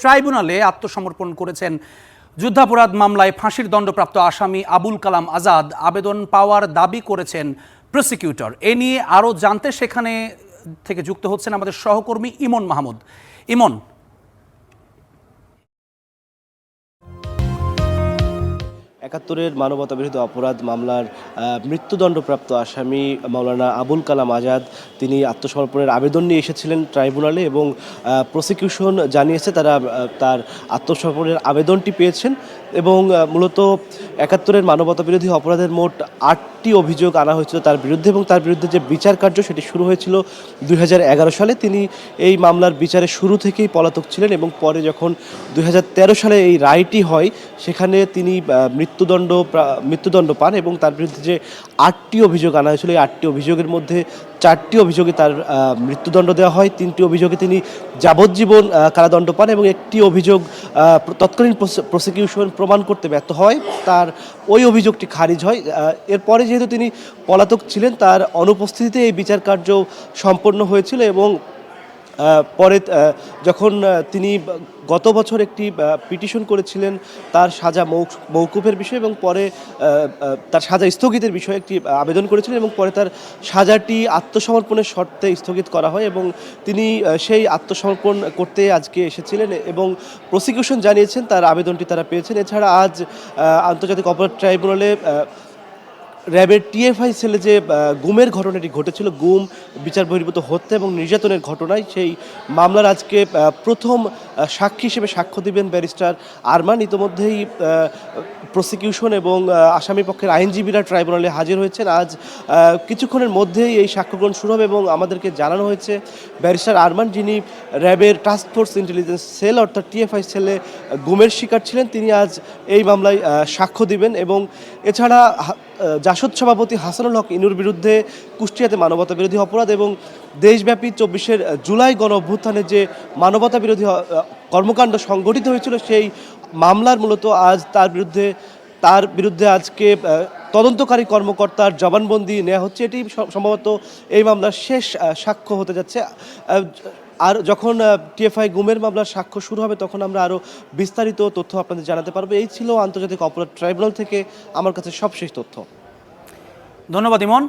ট্রাইব্যুনালে আত্মসমর্পণ করেছেন যুদ্ধাপরাধ মামলায় ফাঁসির দণ্ডপ্রাপ্ত আসামি আবুল কালাম আজাদ। আবেদন পাওয়ার দাবি করেছেন প্রসিকিউটর। এ নিয়ে আরও জানতে সেখানে থেকে যুক্ত হচ্ছেন আমাদের সহকর্মী ইমন মাহমুদ। ইমন, একাত্তরের মানবতাবিরোধী অপরাধ মামলার মৃত্যুদণ্ডপ্রাপ্ত আসামি মাওলানা আবুল কালাম আজাদ তিনি আত্মসমর্পণের আবেদন নিয়ে এসেছিলেন ট্রাইব্যুনালে এবং প্রসিকিউশন জানিয়েছে তারা তার আত্মসমর্পণের আবেদনটি পেয়েছেন এবং মূলত একাত্তরের মানবতাবিরোধী অপরাধের মোট 8টি অভিযোগ আনা হয়েছিল তার বিরুদ্ধে এবং তার বিরুদ্ধে যে বিচার কার্য সেটি শুরু হয়েছিল 2011 সালে। তিনি এই মামলার বিচারের শুরু থেকেই পলাতক ছিলেন এবং পরে যখন 2013 সালে এই রায়টি হয় সেখানে তিনি মৃত্যুদণ্ড পান এবং তার বিরুদ্ধে যে 8টি অভিযোগ আনা হয়েছিল এই 8টি অভিযোগের মধ্যে 4টি অভিযোগে তার মৃত্যুদণ্ড দেওয়া হয়, 3টি অভিযোগে তিনি যাবজ্জীবন কারাদণ্ড পান এবং একটি অভিযোগ তৎকালীন প্রসিকিউশন প্রমাণ করতে ব্যর্থ হয়, তার ওই অভিযোগটি খারিজ হয়। এরপরে যেহেতু তিনি পলাতক ছিলেন তার অনুপস্থিতিতে এই বিচার কার্য সম্পন্ন হয়েছিল এবং পরে যখন তিনি গত বছর একটি পিটিশন করেছিলেন তার সাজা মৌকুফের বিষয়ে এবং পরে তার সাজা স্থগিতের বিষয়ে একটি আবেদন করেছিলেন এবং পরে তার সাজাটি আত্মসমর্পণের শর্তে স্থগিত করা হয় এবং তিনি সেই আত্মসমর্পণ করতে আজকে এসেছিলেন এবং প্রসিকিউশন জানিয়েছেন তার আবেদনটি তারা পেয়েছেন। এছাড়া আজ আন্তর্জাতিক অপরাধ ট্রাইব্যুনালে র্যাবের টিএফআই সেলে যে গুমের ঘটনাটি ঘটেছিল, গুম, বিচার বহির্ভূত হত্যা এবং নির্যাতনের ঘটনায়, সেই মামলার আজকে প্রথম সাক্ষী হিসেবে সাক্ষ্য দিবেন ব্যারিস্টার আরমান। ইতিমধ্যেই প্রসিকিউশন এবং আসামি পক্ষের আইনজীবীরা ট্রাইব্যুনালে হাজির হয়েছেন। আজ কিছুক্ষণের মধ্যেই এই সাক্ষ্যগ্রহণ শুরু হবে এবং আমাদেরকে জানানো হয়েছে ব্যারিস্টার আরমান, যিনি র্যাবের টাস্কফোর্স ইন্টেলিজেন্স সেল অর্থাৎ টিএফআই সেলে গুমের শিকার ছিলেন, তিনি আজ এই মামলায় সাক্ষ্য দিবেন। এবং এছাড়া জাসদ সভাপতি হাসানুল হক ইনুর বিরুদ্ধে কুষ্টিয়াতে মানবতাবিরোধী অপরাধ এবং দেশব্যাপী 24 জুলাই গণ অভ্যুত্থানে যে মানবতাবিরোধী কর্মকাণ্ড সংগঠিত হয়েছিল সেই মামলার মূলত আজ তার বিরুদ্ধে আজকে তদন্তকারী কর্মকর্তার জবানবন্দি নেওয়া হচ্ছে। এটি সম্ভবত এই মামলার শেষ সাক্ষ্য হতে যাচ্ছে। আর যখন টিএফআই গুমের মামলার সাক্ষ্য শুরু হবে তখন আমরা আরও বিস্তারিত তথ্য আপনাদের জানাতে পারবো। এই ছিল আন্তর্জাতিক অপরাধ ট্রাইব্যুনাল থেকে আমার কাছে সবশেষ তথ্য। ধন্যবাদ ইমন।